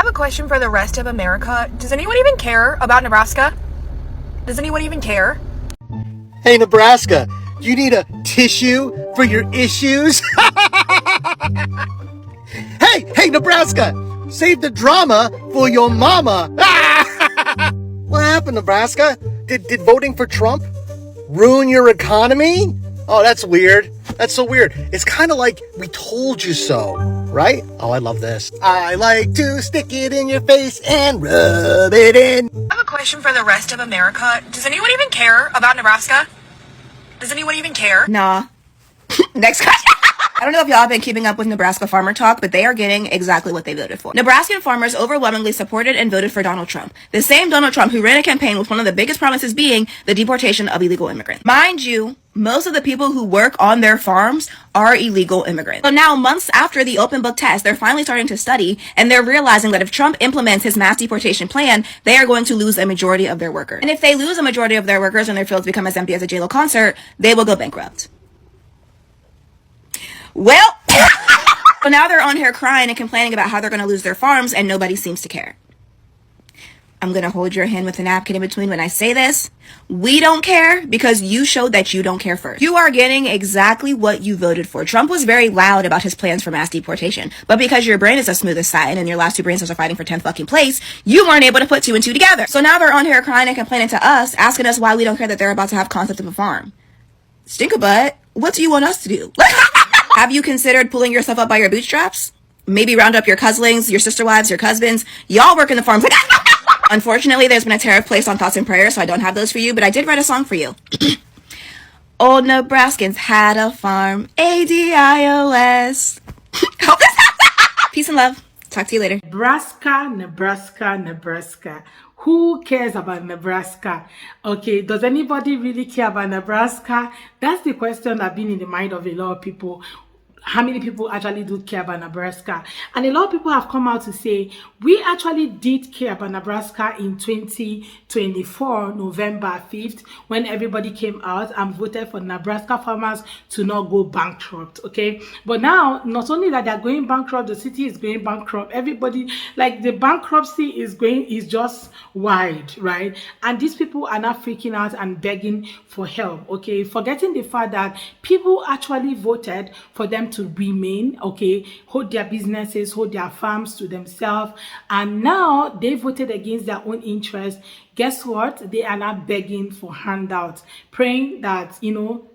have a question for the rest of America. Does anyone even care about Nebraska? Does anyone even care? Hey, Nebraska, do you need a tissue for your issues? Hey, Nebraska, save the drama for your mama. What happened, Nebraska? Did voting for Trump ruin your economy? Oh, that's weird. That's so weird. It's kind of like we told you so, right? Oh, I love this. I like to stick it in your face and rub it in. I have a question for the rest of America. Does anyone even care about Nebraska? Does anyone even care? Nah. Next question. I don't know if y'all have been keeping up with Nebraska farmer talk, but they are getting exactly what they voted for. Nebraskan farmers overwhelmingly supported and voted for Donald Trump. The same Donald Trump who ran a campaign with one of the biggest promises being the deportation of illegal immigrants. Mind you, most of the people who work on their farms are illegal immigrants. So now, months after the open book test, they're finally starting to study, and they're realizing that if Trump implements his mass deportation plan, they are going to lose a majority of their workers. And if they lose a majority of their workers and their fields become as empty as a JLo concert, they will go bankrupt. Well, so now they're on here crying and complaining about how they're going to lose their farms, and nobody seems to care. I'm going to hold your hand with a napkin in between when I say this. We don't care because you showed that you don't care first. You are getting exactly what you voted for. Trump was very loud about his plans for mass deportation, but because your brain is as smooth as satin and your last two brain cells are fighting for 10th fucking place, you weren't able to put two and two together. So now they're on here crying and complaining to us, asking us why we don't care that they're about to have concept of a farm. Stink a butt. What do you want us to do? Have you considered pulling yourself up by your bootstraps? Maybe round up your couslings, your sister wives, your husbands. Y'all work in the farms. Unfortunately, there's been a tariff placed on thoughts and prayers, so I don't have those for you, but I did write a song for you. Old Nebraskans had a farm. ADIOS. Hope this helps. Peace and love. Talk to you later. Nebraska. Who cares about Nebraska? Okay, does anybody really care about Nebraska? That's the question that's been in the mind of a lot of people. How many people actually do care about Nebraska? And a lot of people have come out to say, we actually did care about Nebraska in 2024, November 5th, when everybody came out and voted for Nebraska farmers to not go bankrupt, okay? But now, not only that they're going bankrupt, the city is going bankrupt. Everybody, like the bankruptcy is just wide, right? And these people are now freaking out and begging for help, okay? Forgetting the fact that people actually voted for them to remain, okay, hold their businesses, hold their farms to themselves, and now they voted against their own interests. Guess what? They are now begging for handouts, praying that, you know,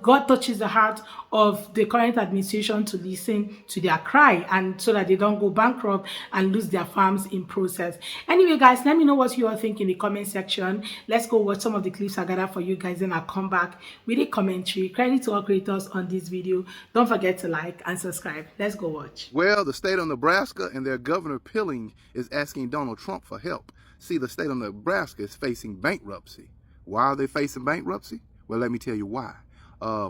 God touches the heart of the current administration to listen to their cry, and so that they don't go bankrupt and lose their farms in process. Anyway, guys, let me know what you all think in the comment section. Let's go watch some of the clips I gathered for you guys, and I'll come back with a commentary. Credit to all creators on this video. Don't forget to like and subscribe. Let's go watch. Well, the state of Nebraska and their governor Pilling is asking Donald Trump for help. See, the state of Nebraska is facing bankruptcy. Why are they facing bankruptcy? Well, let me tell you why.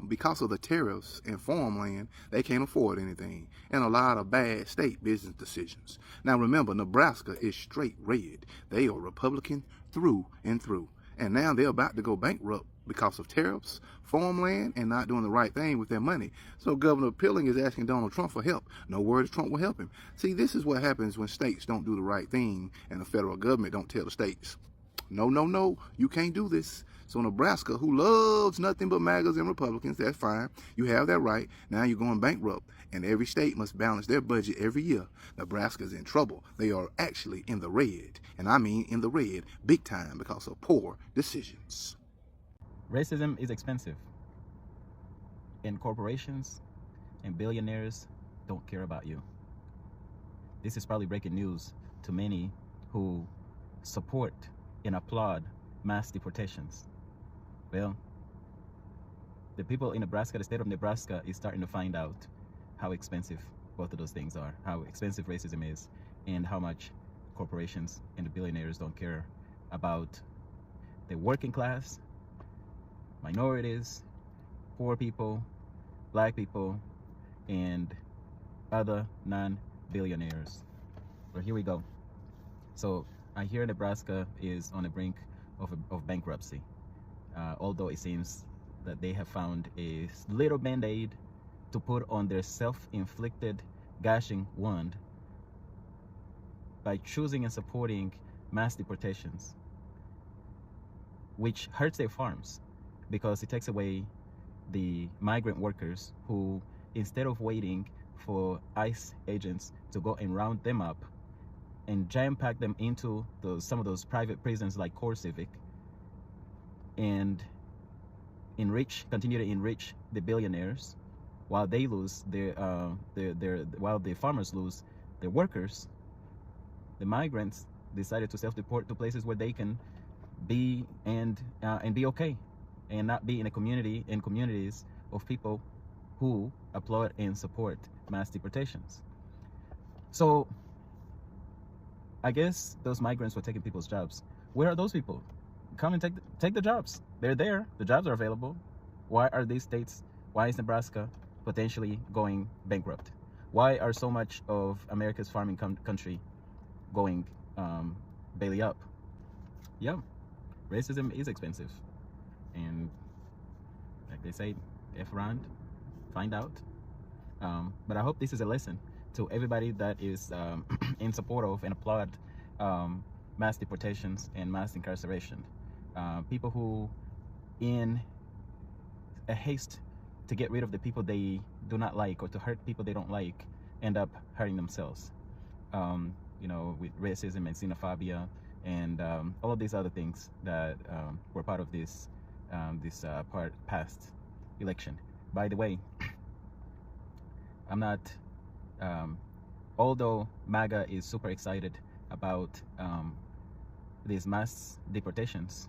Because of the tariffs and farmland, they can't afford anything, and a lot of bad state business decisions. Now remember, Nebraska is straight red. They are Republican through and through, and now they're about to go bankrupt because of tariffs, farmland, and not doing the right thing with their money. So Governor Pilling is asking Donald Trump for help. No words Trump will help him. See, this is what happens when states don't do the right thing and the federal government don't tell the states, no, you can't do this. So Nebraska, who loves nothing but MAGAs and Republicans, that's fine. You have that right. Now you're going bankrupt, and every state must balance their budget every year. Nebraska's in trouble. They are actually in the red, and I mean in the red big time because of poor decisions. Racism is expensive, and corporations and billionaires don't care about you. This is probably breaking news to many who support and applaud mass deportations. Well, the people in Nebraska, the state of Nebraska, is starting to find out how expensive both of those things are, how expensive racism is, and how much corporations and the billionaires don't care about the working class, minorities, poor people, black people, and other non-billionaires. But here we go. So I hear Nebraska is on the brink of bankruptcy, although it seems that they have found a little band-aid to put on their self-inflicted gashing wound by choosing and supporting mass deportations, which hurts their farms because it takes away the migrant workers who, instead of waiting for ICE agents to go and round them up and jam-pack them into some of those private prisons like Core Civic, and continue to enrich the billionaires while they lose while the farmers lose their workers, the migrants decided to self-deport to places where they can be and be okay, and not be in communities of people who applaud and support mass deportations. So I guess those migrants were taking people's jobs. Where are those people? Come and take the jobs. They're there. The jobs are available. Why are these states? Why is Nebraska potentially going bankrupt? Why are so much of America's farming country going belly up? Yeah, racism is expensive, and like they say, F around, find out. But I hope this is a lesson to everybody that is in support of and applaud mass deportations and mass incarceration. People who, in a haste to get rid of the people they do not like or to hurt people they don't like, end up hurting themselves. With racism and xenophobia and all of these other things that were part of this past election. By the way, I'm not, although MAGA is super excited about these mass deportations,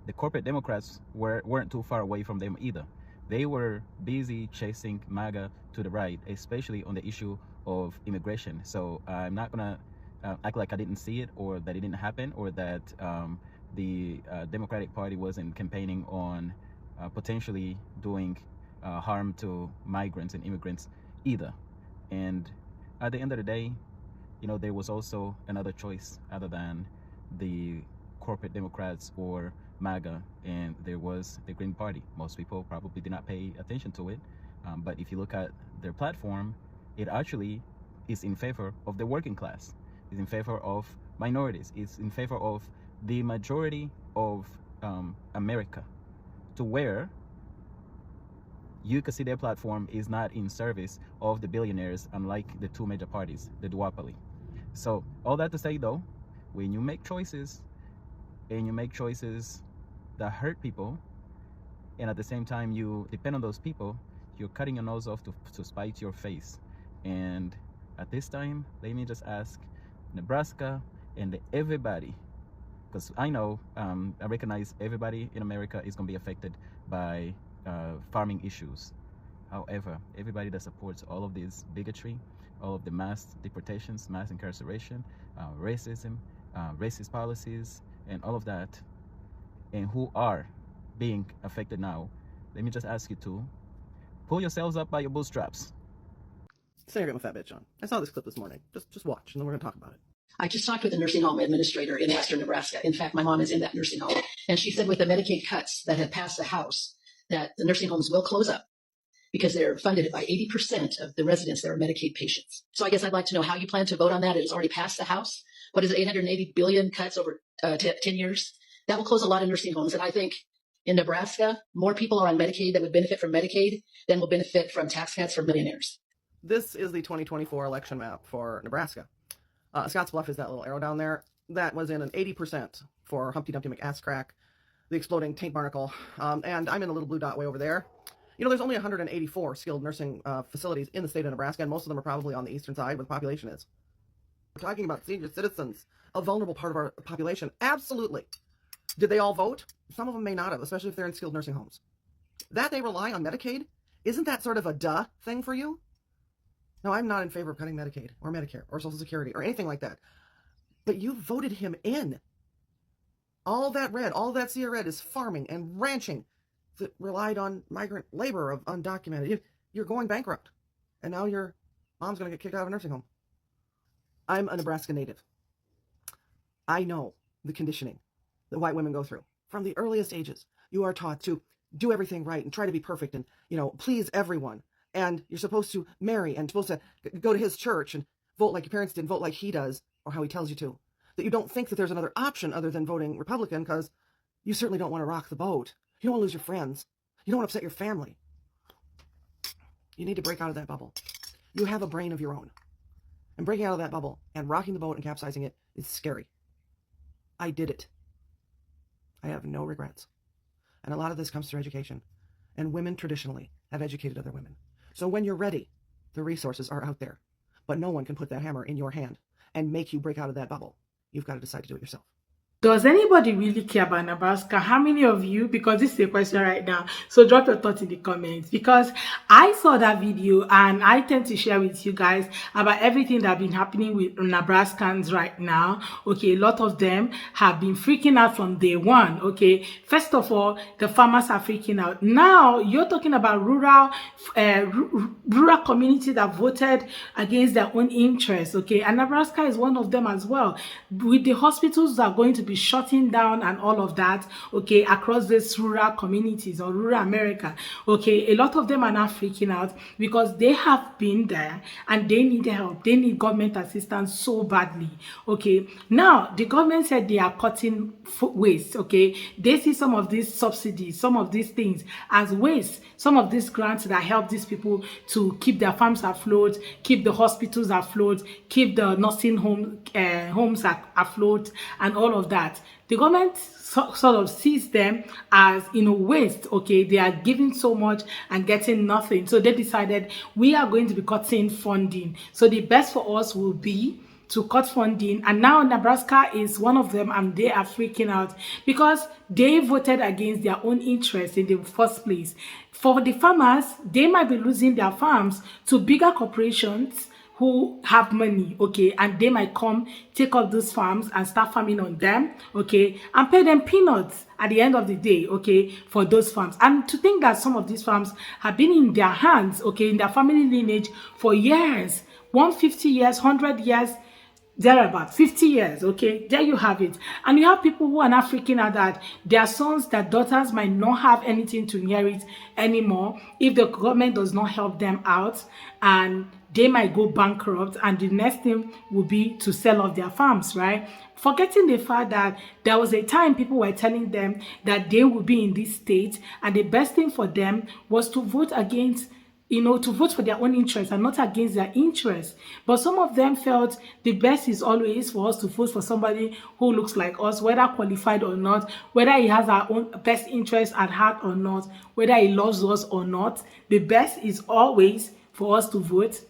the corporate Democrats weren't too far away from them either. They were busy chasing MAGA to the right, especially on the issue of immigration. So I'm not gonna act like I didn't see it, or that it didn't happen, or that the Democratic Party wasn't campaigning on potentially doing harm to migrants and immigrants either. And at the end of the day, there was also another choice other than the corporate Democrats or MAGA, and there was the Green Party. Most people probably did not pay attention to it, but if you look at their platform, it actually is in favor of the working class, is in favor of minorities, is in favor of the majority of America, to where you can see their platform is not in service of the billionaires, unlike the two major parties, the duopoly. So all that to say, though, when you make choices, and you make choices that hurt people, and at the same time you depend on those people, you're cutting your nose off to spite your face. And at this time, let me just ask Nebraska and everybody, because I know, I recognize everybody in America is going to be affected by farming issues. However, everybody that supports all of this bigotry, all of the mass deportations, mass incarceration, racism, racist policies, and all of that, and who are being affected now, let me just ask you to pull yourselves up by your bootstraps. Say I got my fat bitch on. I saw this clip this morning. Just watch, and then we're gonna talk about it. I just talked with a nursing home administrator in western Nebraska. In fact, my mom is in that nursing home. And she said with the Medicaid cuts that have passed the House, that the nursing homes will close up because they're funded by 80% of the residents that are Medicaid patients. So I guess I'd like to know how you plan to vote on that. It has already passed the House. What is it, 880 billion cuts over 10 years? That will close a lot of nursing homes. And I think in Nebraska, more people are on Medicaid that would benefit from Medicaid than will benefit from tax cuts for millionaires. This is the 2024 election map for Nebraska. Scotts Bluff is that little arrow down there. That was in an 80% for Humpty Dumpty McAsscrack, the exploding taint barnacle, and I'm in a little blue dot way over there. There's only 184 skilled nursing facilities in the state of Nebraska, and most of them are probably on the eastern side where the population is. We're talking about senior citizens, a vulnerable part of our population. Absolutely. Did they all vote? Some of them may not have, especially if they're in skilled nursing homes. That they rely on Medicaid, isn't that sort of a duh thing for you? No, I'm not in favor of cutting Medicaid or Medicare or Social Security or anything like that. But you voted him in. All that red, all that sea red is farming and ranching that relied on migrant labor of undocumented. You're going bankrupt. And now your mom's going to get kicked out of a nursing home. I'm a Nebraska native. I know the conditioning that white women go through. From the earliest ages, you are taught to do everything right and try to be perfect and, please everyone. And you're supposed to marry and supposed to go to his church and vote like your parents did, vote like he does. or how he tells you to, that you don't think that there's another option other than voting Republican, because you certainly don't want to rock the boat. You don't want to lose your friends. You don't want to upset your family. You need to break out of that bubble. You have a brain of your own. And breaking out of that bubble and rocking the boat and capsizing it is scary. I did it. I have no regrets. And a lot of this comes through education. And women traditionally have educated other women. So when you're ready, the resources are out there. But no one can put that hammer in your hand and make you break out of that bubble. You've got to decide to do it yourself. Does anybody really care about Nebraska? How many of you, because this is a question right now, so drop your thoughts in the comments, because I saw that video and I tend to share with you guys about everything that's been happening with Nebraskans right now. Okay, a lot of them have been freaking out from day one. Okay, first of all, the farmers are freaking out. Now you're talking about rural communities that voted against their own interests. Okay, and Nebraska is one of them as well. With the hospitals that are going to be shutting down and all of that, okay, across these rural communities or rural America, okay, a lot of them are now freaking out because they have been there and they need help. They need government assistance so badly. Okay, now the government said they are cutting waste. Okay, they see some of these subsidies, some of these things as waste, some of these grants that help these people to keep their farms afloat, keep the hospitals afloat, keep the nursing homes afloat, and all of that. The government sort of sees them as, waste. Okay, they are giving so much and getting nothing, so they decided we are going to be cutting funding. So the best for us will be to cut funding, and now Nebraska is one of them, and they are freaking out because they voted against their own interests in the first place. For the farmers, they might be losing their farms to bigger corporations who have money, okay, and they might come take up those farms and start farming on them, okay, and pay them peanuts at the end of the day, okay, for those farms. And to think that some of these farms have been in their hands, okay, in their family lineage for years, 150 years, 100 years, there about 50 years, okay, there you have it. And you have people who are not freaking out that their sons, their daughters might not have anything to inherit anymore if the government does not help them out, and they might go bankrupt, and the next thing will be to sell off their farms, right? Forgetting the fact that there was a time people were telling them that they would be in this state, and the best thing for them was to vote against, to vote for their own interests and not against their interests. But some of them felt the best is always for us to vote for somebody who looks like us, whether qualified or not, whether he has our own best interests at heart or not, whether he loves us or not. The best is always for us to vote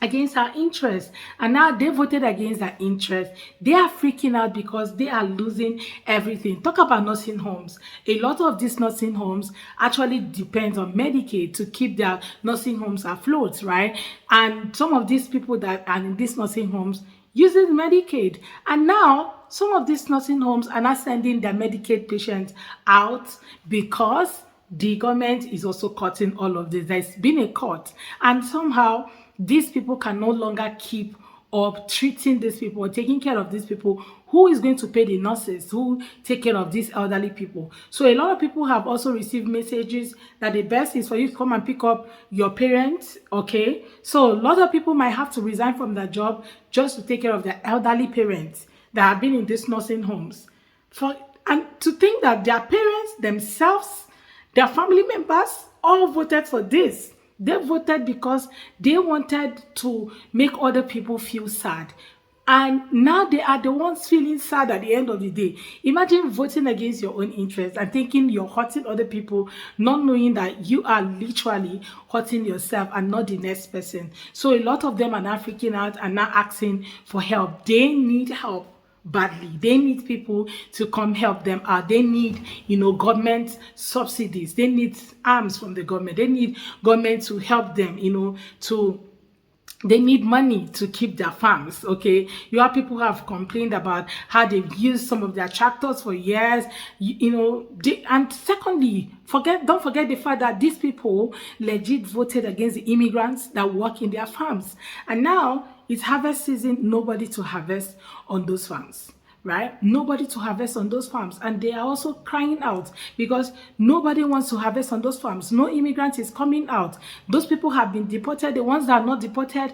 against our interests. And now they voted against their interests. They are freaking out because they are losing everything. Talk about nursing homes. A lot of these nursing homes actually depend on Medicaid to keep their nursing homes afloat, right? And some of these people that are in these nursing homes using Medicaid. And now some of these nursing homes are not sending their Medicaid patients out because the government is also cutting all of this. There's been a cut, and somehow these people can no longer keep up treating these people or taking care of these people. Who is going to pay the nurses who take care of these elderly people? So a lot of people have also received messages that the best is for you to come and pick up your parents, okay? So a lot of people might have to resign from their job just to take care of their elderly parents that have been in these nursing homes. And to think that their parents themselves, their family members, all voted for this. They voted because they wanted to make other people feel sad. And now they are the ones feeling sad at the end of the day. Imagine voting against your own interests and thinking you're hurting other people, not knowing that you are literally hurting yourself and not the next person. So a lot of them are now freaking out and now asking for help. They need help badly. They need people to come help them out. They need, government subsidies. They need arms from the government. They need government to help them, they need money to keep their farms, okay? You have people who have complained about how they've used some of their tractors for years, and secondly, don't forget the fact that these people legit voted against the immigrants that work in their farms. And now it's harvest season, nobody to harvest on those farms. Right? Nobody to harvest on those farms. And they are also crying out because nobody wants to harvest on those farms. No immigrant is coming out. Those people have been deported. The ones that are not deported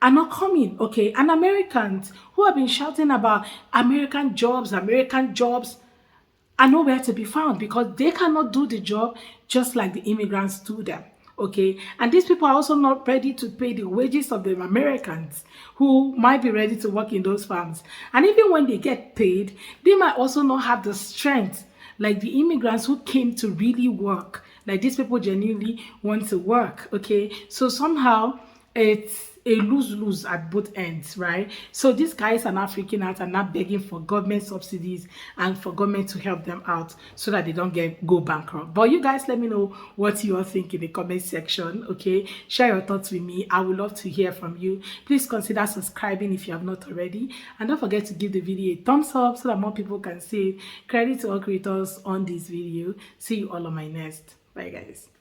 are not coming, okay? And Americans who have been shouting about American jobs are nowhere to be found because they cannot do the job just like the immigrants do them. Okay, and these people are also not ready to pay the wages of the Americans who might be ready to work in those farms. And even when they get paid, they might also not have the strength like the immigrants who came to really work. Like these people genuinely want to work. Okay, so somehow it's a lose-lose at both ends, right? So these guys are now freaking out and now begging for government subsidies and for government to help them out so that they don't go bankrupt. But you guys let me know what you all think in the comment section, okay? Share your thoughts with me. I would love to hear from you. Please consider subscribing if you have not already. And don't forget to give the video a thumbs up so that more people can see it. Credit to all creators on this video. See you all on my next. Bye, guys.